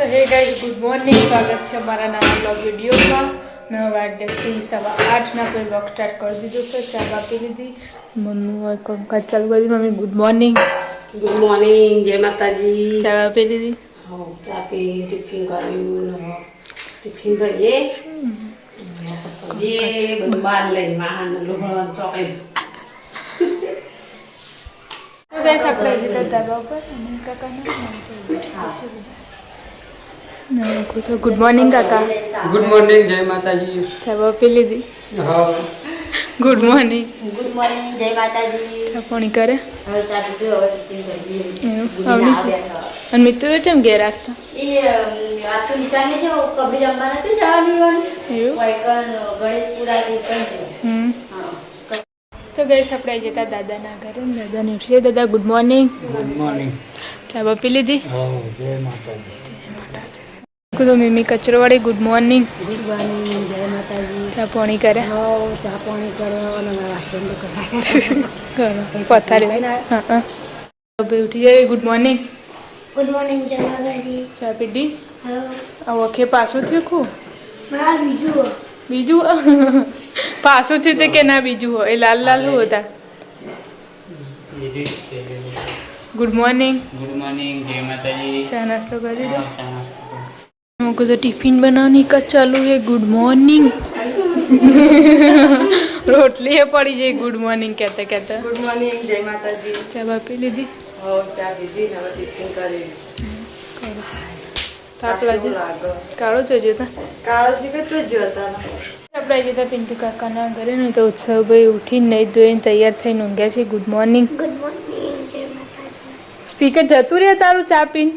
तो hey guys good morning, स्वागत है हमारा नवा ब्लॉग वीडियो का। 9 वागे थी 8:15 ना कोई ब्लॉग स्टार्ट कर दीधो तो चा बापी दीदी मम्मी और कामकाज चालू कर दी। Mummy good morning. Good morning, जय माताजी। चा बापी दीदी हाँ चा पी टिफिन करूँ टिफिन भरिए ये बाल ले महान लोहड़ा चॉकलेट। तो गाइस આપણે લીધા ધાબા ઉપર અને કાકાના ના કો તો ગુડ મોર્નિંગ કાકા। गुड मॉर्निंग, जय माता जी। चा बापी લીધી हाँ गुड मॉर्निंग जय माताजी। चा पाणी करे હવે ચા પીધો, હવે ટિફિન ભરી આવડી છે। અને મિત્રો ચમ ઘેર આસ્તા એ આ તો નિશાને છે કબડી રમવા નથી જવા દેવાનું એવું વાયકન ગણેશપુરા થી પણ હા। तो गए આપણે જતા દાદાના ઘરે દાદાને ઉઠીએ। દાદા ગુડ મોર્નિંગ। Good morning. ચા બાપી લીધી हाँ जय माता जी। તો મમ્મી કચરો વાળી ગુડ મોર્નિંગ। ગુડ મોર્નિંગ, જય માતાજી। ચા પાણી કરે હા ચા પાણી કરો અને વાસણ તો કરો પથારી હા હા હવે ઉઠી જાય। ગુડ મોર્નિંગ ગુડ મોર્નિંગ, જય માતાજી। ચા પીધી હા આ વખે પાછું થયું ખું મારા બીજું બીજું પાછું થયું તો કે ના બીજું હોય એ લાલ લાલ હતા। Good morning. गुड मॉर्निंग, जय माता जी। ચા નાસ્તો કરી દીધો। हमको तो टिफिन बनाने का चालू है। गुड मॉर्निंग रोटली है पड़ी जाए गुड मॉर्निंग कहते कहते। ગુડ મોર્નિંગ, જય માતાજી। चा बापी लीधी હો ચા પીધી ને હવે ટિફિન કરી ताप लागे काढ़ो जो था કાળો શીખે તો જ હતા આપણે જતા પિન્ટુ કાકાના ઘરે ને તો ઉત્સવભાઈ ઉઠીને નહીં ધોઈને તૈયાર થઈને ઊંઘ્યા છે। ગુડ મોર્નિંગ ગુડ મોર્નિંગ, જય માતાજી। સ્પીકર જતું રહે તારું ચા પીને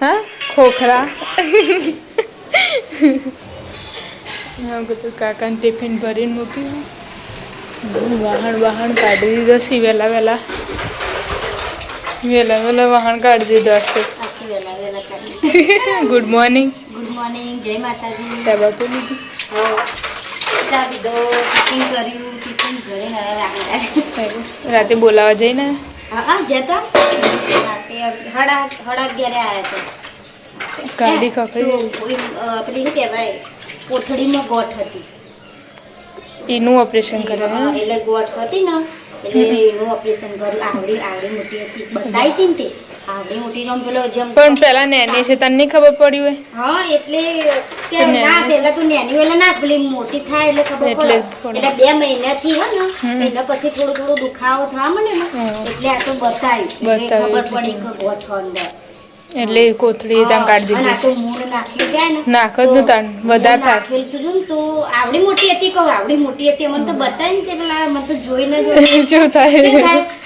હા ખોખરા હા બધું કાકાને ટિફિન ભરીને મૂક્યું। વાહણ વાહણ કાઢી દીધો છે વહેલા વહેલા વાહણ કાઢી દીધો હશે। આખી વેલા વેલા કરી ગુડ મોર્નિંગ ગુડ મોર્નિંગ, જય માતાજી। ચા બાપુ લીધી હો ચા પીધો, ટિફિન કર્યું, ટિફિન ઘરે રાતે બોલાવા જઈને હા હા જતા રાતે 11:30 આવ્યા હતા। ગાડી ખખડી પેલી શું કહેવાય કોઠડીમાં ગોઠ હતી એનું ઓપરેશન કરે એટલે ગોઠ હતી ને એટલે એનું ઓપરેશન કર્યું। આવડી મોટી હતી બતાવી હતી ને તે આવડી મોટી રમ પેલો જેમ પણ પેલા નેની છે તને નહીં ખબર પડી હોય હા એટલે કે ના પેલા તો નેની વેલા ના પેલી મોટી થાય એટલે ખબર પડે એટલે 2 મહિનાથી હે ને એના પછી થોડું થોડું દુખાવો થવા માંડે ને એટલે આ તો બતાવી ખબર પડી કે ગોઠ અંદર એટલે કોથળી ત્યાં કાઢી અને આ દીધી તો મૂળ નાખી જાય ને નાખ જ ન તાણ વધારે થાય નાખેલ તો જો ને તો આવડી મોટી હતી કહું આવડી મોટી હતી મને તો બતાવી ને તે પેલા મને તો જોઈને શું થાય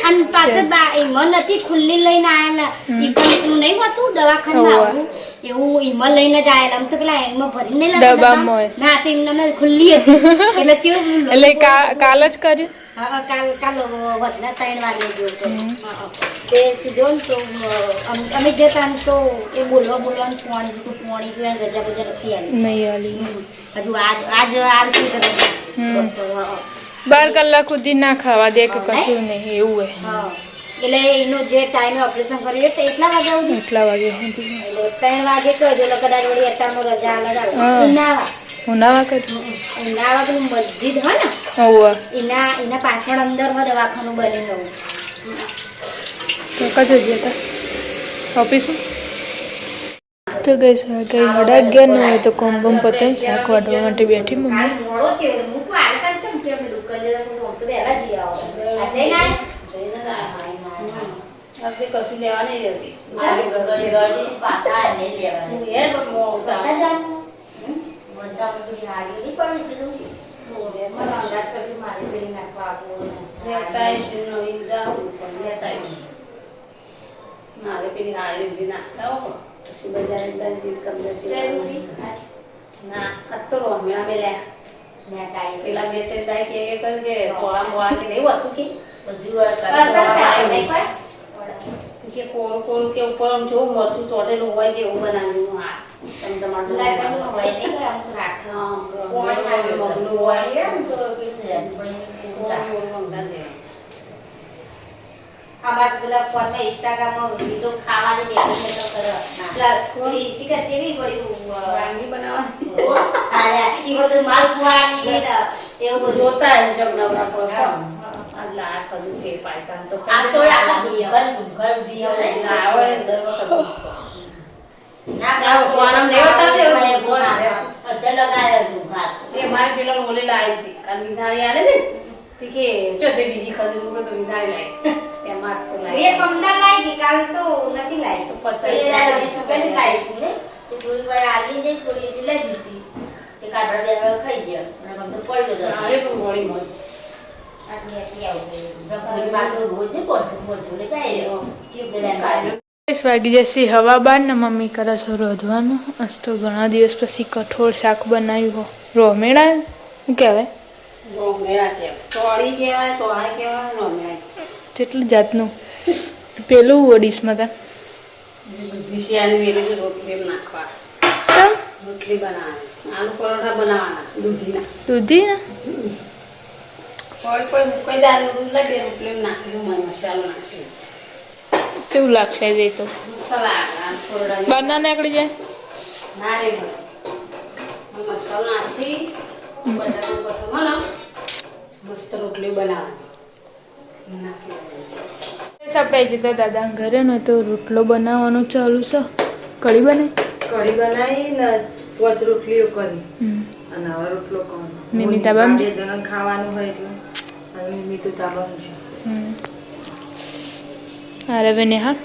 અને પાછળ ઈમન નથી ખુલ્લી લઈને આયેલા ઈકન નહીં હોતું દવાખાનામાં આવું એવું ઈમન લઈને જ આયેલા આમ તો પેલા એમાં ભરીને ડબ્બામાં ના તો એમને ખુલ્લી હતી એટલે કેવું એટલે કાલ જ કર્યું હા કાલ વધના 3 વાગે જેવું તે જો ને તો અમે જતા ને તો એ બોલવાનું પોણી પીવાનું રજા બજા નથી આવી નહીં આલી હજુ આજ શું કરે 12 કલાક સુધી ના ખાવા દે કે કશું નહીં એવું હોય હા એટલે એનું જે ટાઈમે ઓપરેશન કર્યું એટલે એટલા વાગે સુધી એટલા વાગે સુધી એટલે 3 વાગે કહો જો કદાચ વળી અત્યારમાં રજા અલગ ઉનાવા ઉનાવા કર્યું ઉનાવા પેલું મસ્જિદ હોય ને હોવ એના પાછળ અંદર હોય દવાખાનું બની નવું તો કજો જતા ઓફિસમાં તો ગઈ કઈ 11:30 નો હોય તો કોમ બમ પતાવી શાક વાટવા માટે બેઠી મમ્મી કશું લેવા નહીં રહેતી પાછા નહીં લેવાની પેલા 2-3 દાય કે ચોળા મોળા કે નહીં હતું કે કોરું કોરું કે ઉપર આમ જો મરચું ચોટેલું હોય કે એવું બનાવ્યું હા આમાં પેલા ફોનમાં ઇન્સ્ટાગ્રામમાં વિડિયો ખાવાનું બેઠું છે તો કરો પેલી શીખર જેવી પડી વાંગી બનાવવાની આયા ઈ બધું માલ ખવાની એવું બધું જોતા હે જમણવરા પર અલ્લાહ આ કદું કે પાયતા તો આ તો આ ઘર જીઓ લાવે દર વખત ના ના કોણમ લેવતા તે અધર લગાયા તું ભાત એ માર પેલો ઓલે લાવી હતી કાલ વિધારી આલે ને કે ચોથે બીજી ખજૂર મૂકો તો વિધારી લાવી તેમાં તો લાવી એ 15 લાવી હતી કાલ તો નથી લાવી તો 50 રૂપિયાની લાવી હતી ને તો થોડી વાર આગી જઈ થોડી એટલી લઈ જીતી તે કાઢવા દેવા ખાઈ ગયા અને આમ તો પડી ગયો અરે પણ ગોળી મોજ આટલી આટલી આવું રખોડી માં તો રોજ ને પોચું લે જાય ચીપ બેલા કાઢ્યો 10 વાગી જશે હવા બાર ને મમ્મી કરે છે રોધવાનું આજ તો ઘણા દિવસ પછી કઠોળ શાક બનાવ્યું રોમેડા શું કહેવાય રોમેડા કહેવાય ચોળી કહેવાય ચોળા કહેવાય રોમેડા કેટલું જાતનું પેલું ઓડિશમાં તા વિશિયાની વેલી રોટલી નાખવા રોટલી બનાવવાની આલુ પરોઠા બનાવવાના દૂધી ને કોઈ મુકાઈ દાળ દૂધ લાગે રોટલી નાખી મને મસાલો નાખી કેવું લાગશે એ તો સલાડ બહારના નીકળી જાય ના રે મસાલો નાખી બનાવવાનો મસ્ત રોટલી બનાવવાની નાખી આપણે જતા દાદા ઘરે ને તો રોટલો બનાવવાનું ચાલુ છે કઢી બનાવી કઢી બનાવી ને પોચ રોટલીઓ કરી અને હવે રોટલો કરવાનો મિમી તાબામ બે જણ ખાવાનું હોય એટલે અને મિમી તો તાબામ છે અરે વે નેહાળ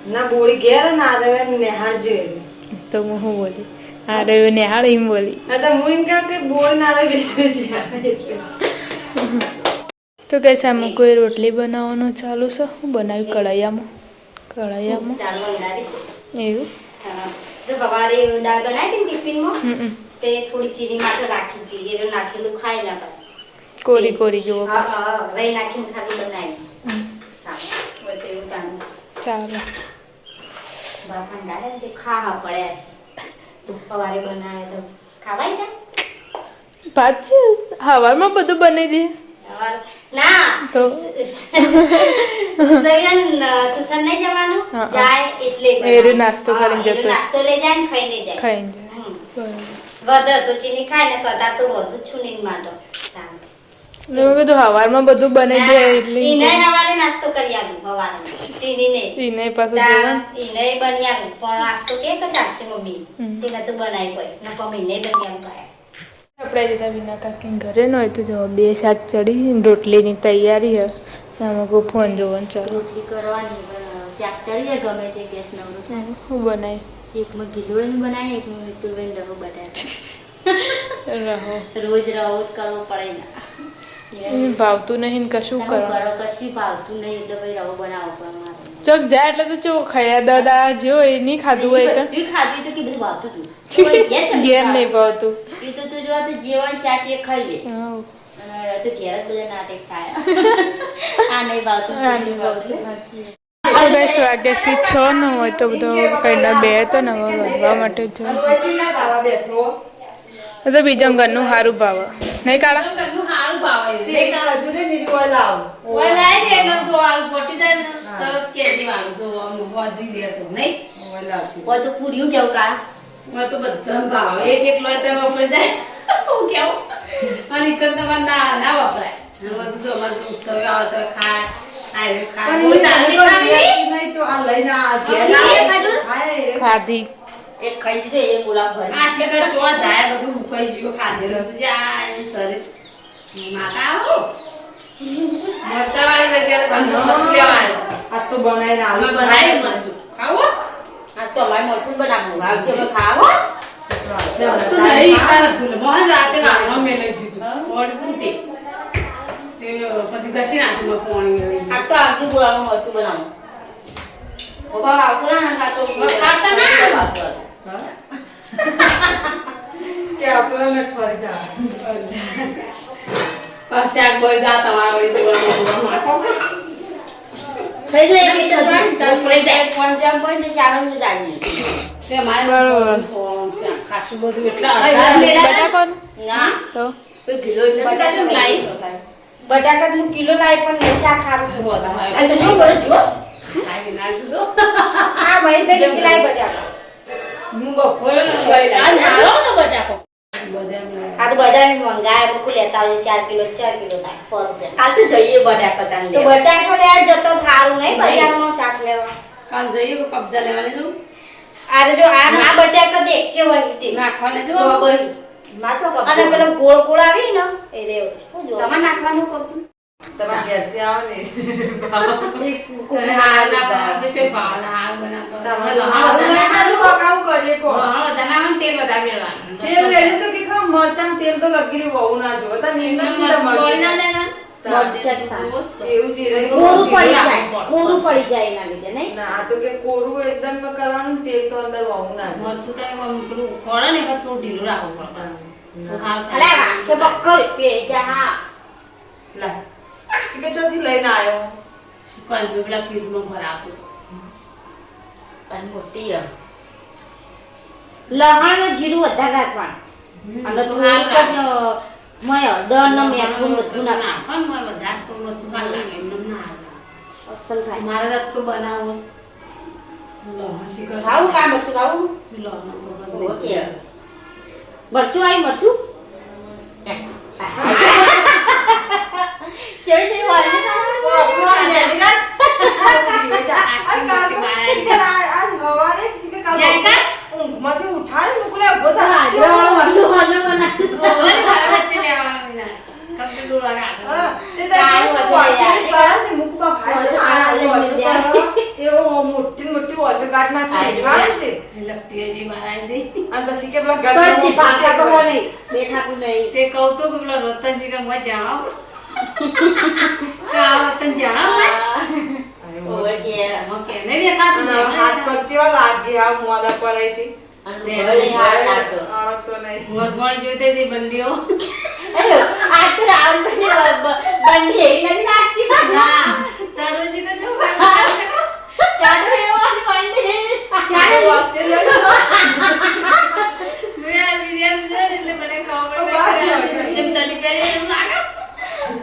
ના બોળી ઘેર ને આ રવે નેહાળ જોઈએ તો હું બોલી અરે વે નેહાળ એમ બોલી આ તો હું એમ કહું કે બોળ ના રવે બેઠું છે એટલે તો કે સામે કોઈ રોટલી બનાવવાનું ચાલુ છે હું બનાવ્યું કઢાઈયામાં દાળ વંડારી એવું તો સવારે દાળ બનાવી હતી ટિફિનમાં તે થોડી ચીની માટે રાખી હતી એ નાખેલું ખાઈ ના બસ કોરી કોરી જુઓ હા હા વહી નાખીને ખાલી બનાવી એવું તાનું ચાલો બાફા દાળ તે ખાવા પડે તો સવારે બનાવે તો ખાવાય ને ભાત છે હવારમાં બધું બનાવી દે ના તો સવિયન ટ્યુશન નહીં જવાનું હા. જાય એટલે એ નાસ્તો કરીને જતો હશે. નાસ્તો લઈ જાય ને ખાઈને જાય ખાઈને જાય બરાબર વધે તો ચીની ખાય ને કદાચ તો વધુ છું નહીં માટે એટલે મેં કીધું હવારમાં બધું બનાવી દે એટલે ઈને સવારે નાસ્તો કરી આવું સવારે ચીની ને એને પાછું જોવાનું ઈને બની આવું પણ આ તો કે ચાલશે મમ્મી તેના તો બનાવી હોય ના મમ્મી ને બની આવું ખાય આપણે જતા વિના કાકી ઘરે ન હોય તો જો બે શાક ચડી રોટલીની તૈયારી છે આમાં કોઈ ફોન જોવાનું ચાલુ રોટલી કરવાની શાક ચડી જાય ગમે તે ગેસ નવરો હું બનાવી એકમાં ગીલોળીનું બનાવી એકમાં મિતુલબેન રવો બટાટા રહો રોજ રવો જ કરવો પડે ના એને ભાવતું નહીં ને કશું કરો કરો કશું ભાવતું નહીં એટલે ભાઈ રવો બનાવવો પડે મારે ચોક જાય એટલે તો ચો ખાયા દાદા જો એ નહીં ખાધું હોય તો બધું ખાધું તો કે બધું ભાવતું હતું ઘેર નહીં ભાવતું એ તો તું જોવા તો જેવણ શાક એ ખાઈ લે હા. અને તો ઘેર જ બધા નાટક ખાય આ નહીં ભાવતું આ નહીં ભાવતું. આ 10 વાગ્યાથી 6 ન હોય તો બધો કઈના બે તો ને હવે વધવા માટે જો પછી ના ખાવા બેઠો તો બીજા ઘરનું સારું ભાવ નહીં કાઢા એક હજુ ને નીરી ઓય લાવ ઓય લાવતી ઓ તો પૂર્યું કેવું કા નહીં તો આ લઈને આ ઘેર આવે. હા, એ ખાધી એક ખાઈ દીધો એ ગુલાબ ભરી આ તો બનાવીને આલુ આ તો અમારે મોટું બનાવવું તમે ખાવો આ તો આગળ ગુલાબનું મોટું બનાવું બાબા આવતું ના તો ખાતા ના કે આપણને ફરી જા શાક બળી જા તમારા થઈ ગઈ કે તો લઈ જાય કોણ જામ બોલ ને ચાલો ને દાડી તે મારે ખાસું બધું એટલા બટાકાનું ના તો કોઈ કિલો નથી કાઢ્યું લાઈ બટાકાનું કિલો લાવી પણ નહીં શાક ખારું થયું. આ તો જો જો આ મહેશભાઈ કેટલી લાવી બટાકા? આ તો બધાને મંગાય બકુ લેતા આવજો 4 કિલો થાય પર કાલ તો જઈએ બટાકા તાન લે. તો બટાકા લેવા જતો થારું નહીં બજારમાં શાક લેવા. કાલ જઈએ કબજા લેવાને જો આ જો આ બટાકા દે કેવા રીતે નાખવાને જો બરાબર માં તો કબજા. અને પેલો ગોળ ગોળ આવી ને એ દેવ હું જો તમારે નાખવાનું કબજું તમારે ઘેરથી આવે ને કોને હાલ ના બનાવે કે ભાલ હાલ બનાતો પકાવું કરીએ કોણ હા તનામાં તેલ વધારે મેળવાનું તેલ લેજે તો કે ખા મરચાં તેલ તો લગી રહ્યું બહુ ના જો તા નીમ ના બોળી ના દેના એવું ધીરે કોરું પડી જાય એના લીધે નહીં. ના આ તો કે કોરું એકદમ કરવાનું તેલ તો અંદર બહુ ના જો મરચું તો પેલું ખોળે ને પણ થોડું ઢીલું રાખવું પડે અલે વાંચે બક્કર પે જા હા લા કે ચોથી લઈને આવ્યો સુકાલ પેલા ફ્રીજમાં ભરાતું પણ મોટી લહણ ને જીરું વધારે રાખવાનું અને થોડુંક જ મય હળદર ને મીઠું બધું નાખવાનું. પણ વધારે તો મરચું ખાલ લાગે એમ ના અસલ થાય. મારે જાત તો બનાવો લહણ શીખર ખાવું કા મરચું ખાવું લહણ તો ઓકે મરચું આવી મરચું ચેવી ચેવી વાળી કોણ લેની ના આજ હવારે શીખે કાલ ઊંઘમાંથી ઉઠાડી મુકલે ઉભો થા મોટી મોટી વોશો કાઢ નાખી પછી કે દેખાતું નહીં. તે કહું તો કે પેલા રતન શિખર માં જાઓ કા રતન જાઓ ઓવે કે કે નહીં દેખાતું હાથ પગ કેવા લાગે આ મોડા પડે હતી અનુભવ હાલ લાગતો. આળક તો નહીં મોરમોણી જોઈતે તે બંડીઓ આ તો રામ બંને એવી નથી લાગતી. ના ચડો છે તો જો ચાલો એવો બંને ચાલો ઓસ્ટ્રેલિયા મે આ વિડિયો જોઈ એટલે મને ખબર પડી જેમ તને પહેરી એમ લાગે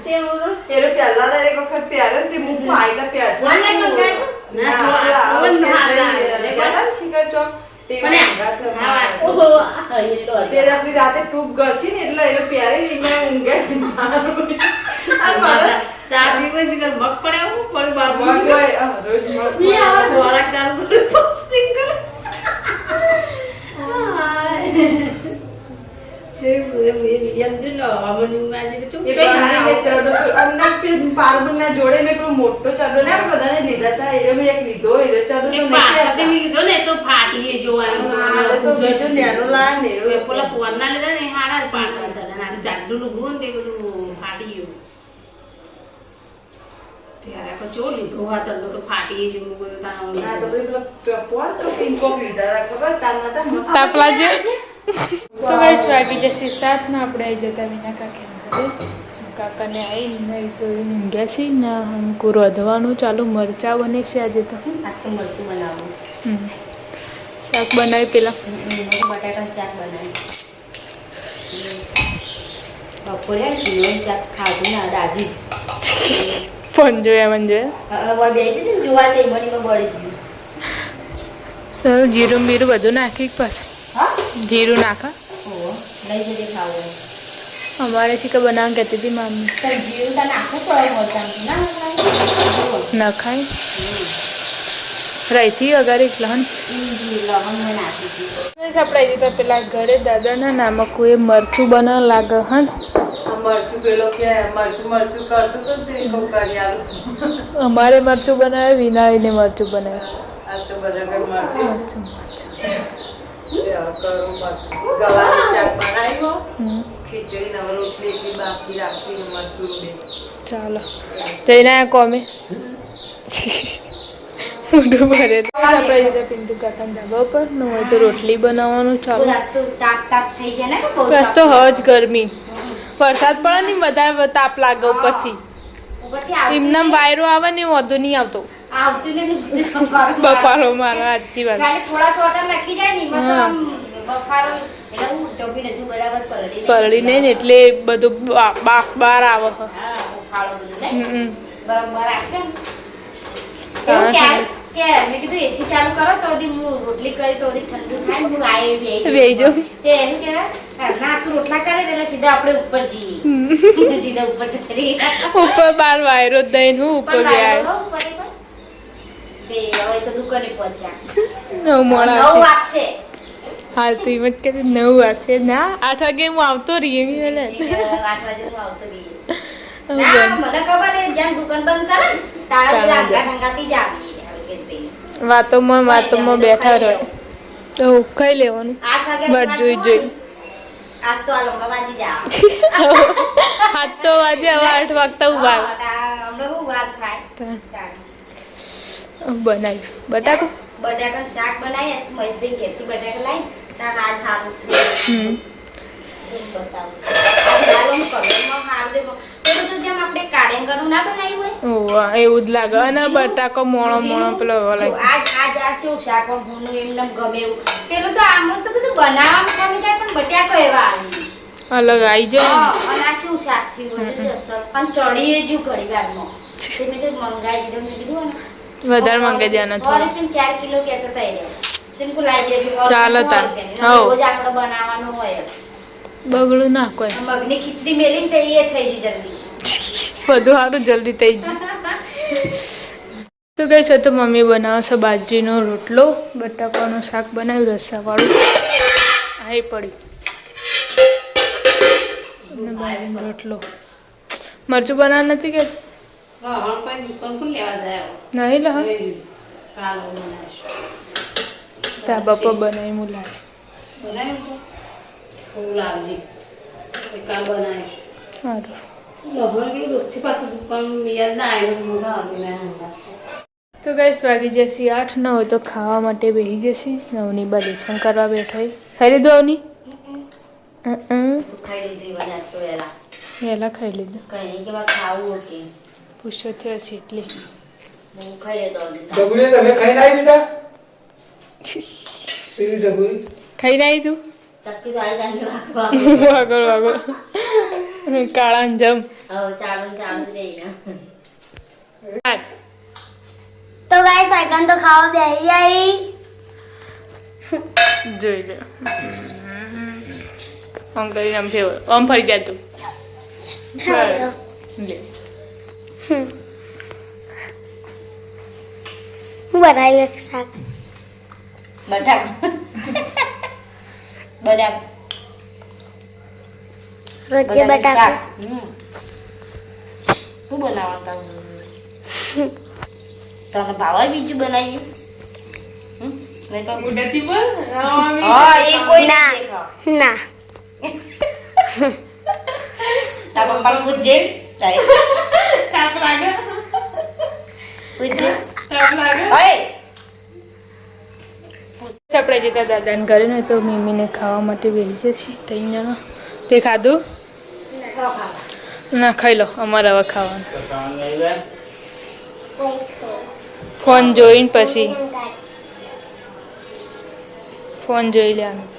તે મોગો એરો પહેલા દર એક વખત પહેર્યો તે મુખ ફાયદા પહેરશે મને મંગાવ્યું ના ઓન ભાલા ચાલ શિખર ચોક તે હા ઓહો હિલ્લો તે આપણી રાતે ટૂંક ઘસી ને એટલે એનો પહેરી ને ઊંઘે અને મારા ચા પીવો છે કે મગ પડે હું પણ બાબુ મગ હોય રોજ મગ ઈ આવા ખોરાક ચાલુ કરે પોસ્ટિંગ કરે એ વિડિયો જો લો અમની માં છે તો એ બંને ચડો અમને પેલ પારબુના જોડે મેં પેલો મોટો ચડો ને બધાને લીધા હતા એ મેં એક લીધો એ ચડો તો એક નહીં પાછળથી મેં કીધું ને તો ફાટી આ તો બીજું નેનો લાય ને એ પેલા ફોનના લીધા ને હારા જ પાટવા ચડે ને જાડું લુગડું ને તે બધું ફાટી ગયું ત્યારે કો ચો લીધો હા ચડલો તો ફાટી ગયું બધું તાણ આ તો પેલો પોર તો પિંકો લીધા હતા ખબર તારના તા મસ્ત સાપલા જે તો ગાઈસ વાગી જશે 7 ને આપણે આવી જતા વિના કાકા કાકાને આવીને તો ઊંઘ્યા છે ને હમકો રોધવાનું ચાલુ મરચા બને છે આજે તો આજ તો મરચું બનાવું. શાક બનાવી પેલા બટાકા શાક બનાવ્યું. બપોરે શીરો શાક ખાધું ને રાજી ફોન જોયા મન જોયા હવે બે છે ને જોવા તે મનીમાં બળી ગયું. જીરું બીરું બધું નાખી પછી હા જીરું નાખા ઓ લઈ જજે ખાવું. અમારે થી કે બનાવવા કહેતી હતી મમ્મી તો જીરું તો નાખવું પડે મોટામાં ના નખાય રહીથી અગારે લહન લવંગ મેં નાખી દીધું. આપણે આવી તો પેલા ઘરે દાદાના નામક કોઈ મરચું બના લાગે હન મરચું પેલો કે મરચું કરતું તો તે કહું કરી આલું અમારે મરચું બનાવે વિનાઈને મરચું બનાવે આ તો બધા કઈ મરચું મરચું ગવાનું શાક બનાવ્યો હમ ખીચડી ને રોટલી એટલી બાકી રાખી મરચું બે ચાલો જઈને કોમે મોઢું ભરે આપણે રીતે પિન્ટુ કાકાના ધાબા પર ન હોય તો રોટલી બનાવવાનું ચાલુ રસ્તો તાપ તાપ થઈ જાય ને બહુ બસ તો હજ ગરમી વરસાદ પડે ને વધારે તાપ લાગે ઉપરથી ઉપરથી આવતી એમના વાયરો આવે ને વધુ નહીં આવતો આવતું ને બફારો મારો સાચી વાત ખાલી થોડા સોટા લખી જાય ને એમાં તો આમ બફારો એટલે હું ચોપી નથી બરાબર પલળી પલળી નહીં ને એટલે બધું બાર આવે હા હૂંફાળો બધું ને હમ. બરાબર રાખશે ને હા, એવું કે મેં કીધું એસી ચાલુ કરો તો હજી હું રોટલી કરી તો હજી ઠંડુ થાય હું આવી બેહી જાઉં. તે એનું કહેવાય ના તું રોટલા કરે એટલે સીધા આપણે ઉપર જઈએ સીધા ઉપર જતા રહીએ. ઉપર બાર વાયરો જ દઈને હું ઉપર પણ બે વાયરો આવ્યો. હો, ઉપર એ પણ. તે હવે તો દુકાને પહોંચ્યા 9 મોડા 9 છે. વાગશે હાલ તો એમ જ કે 9 વાગશે ના 8 વાગે હું આવતો રહીએ ને 8 વાગે હું આવતો રહીએ. ના મને ખબર છે જ્યાં દુકાન બંધ કરે ને તાળા તાળા ઢંગા ઢંગાથી જ આવીએ અલ્કેશભાઈ. વાતોમાં બેઠા રહે તો ખાઈ લેવાનું 8 વાગે બાર જોઈ. આજ તો આ લમણા વાજી જા. હાથ તો વાજે હવે 8 વાગતા ઉભા હમણાં હું વાત થાય બનાવ્યું બટાકું. બટાકાનું શાક બનાવીએ મહેશભાઈ ઘેરથી બટાકા લાવી તાર આજ સારું થયું. બતાવું આજ હાલોનું કલરમાં હારું દે પેલું તો જેમ આપણે કાળેંગરનું ના બનાવ્યું હોય ઓવા એવું જ લાગે અને બટાકો મોણો પેલો જો આજ કેવું શાક હું એમને ગમે એવું પેલું તો આમ તો બધું બનાવવામાં ગમે થાય પણ બટાકો એવા આવી અલગ આવી જાય અને આ શું શાક થયું બધું જસર પણ ચડીએ જ ઘડી વારમાં તે મેં તો મંગાઈ દીધું મેં કીધું ને વધારે માંગે જાના થોડું 4 કિલો કહેતા હતા એ તેમ કો લાવી દેજો ચાલે તાર. રોજ આપણે બનાવવાનું હોય બગડું ના કોઈ મગની ખીચડી મેલીને તો એ થઈ જઈ જલ્દી બધું સારું જલ્દી થઈ જાય. તો કઈ છે તો મમ્મી બનાવે છે બાજરીનો રોટલો બટાકાનું શાક બનાવ્યું રસાવાળું આ પડી અને બાજરીનો રોટલો મરચું બનાવ નથી કે નહીં લા તા બાપા બનાવી હું લાવે સારું તો ગઈ વાગી જશે 8 ન હોય તો ખાવા માટે બેસી જશે. નવની બા લેસન કરવા બેઠા ખાઈ લીધું અવની ખાઈ લીધી બનાસ તો એલા વહેલા ખાઈ લીધું કઈ નહીં કે ખાવું કે પૂછ્યો થયો છે એટલે હું ખાઈ લેતો ડબુલી તમે ખાઈ નાઈ બેટા પેલી ડબુલી ખાઈ નાઈ તું ચક્કી તો આવી જાય વાગળ વાગળ કાળા જમ હવે ચાલુ જ રહી ને તો ગાઈસ સાયકલ તો ખાવા બેહી જાય. જોઈ લે આમ કરીને આમ ફેવર આમ ફરી જા તું બસ લે હું બનાવ્યું એક શાક. બટાકા રોજે બટાકા. શું બનાવતા તને ભાવે બીજું બનાવ્યું ઉડતી બોલ હા એ કોઈ ના દેખાવ ના તારા પપ્પાને પૂછજે તારે તાપ લાગે પૂછજે તાપ લાગે ઓય આપણે જતા દાદાને ઘરે ને તો મમ્મીને ખાવા માટે બેસી જશે 3 જણા તે ખાધું ના ખાઈ લો અમારે હવે ખાવાનું ફોન જોઈને પછી ફોન જોઈ લેવાનું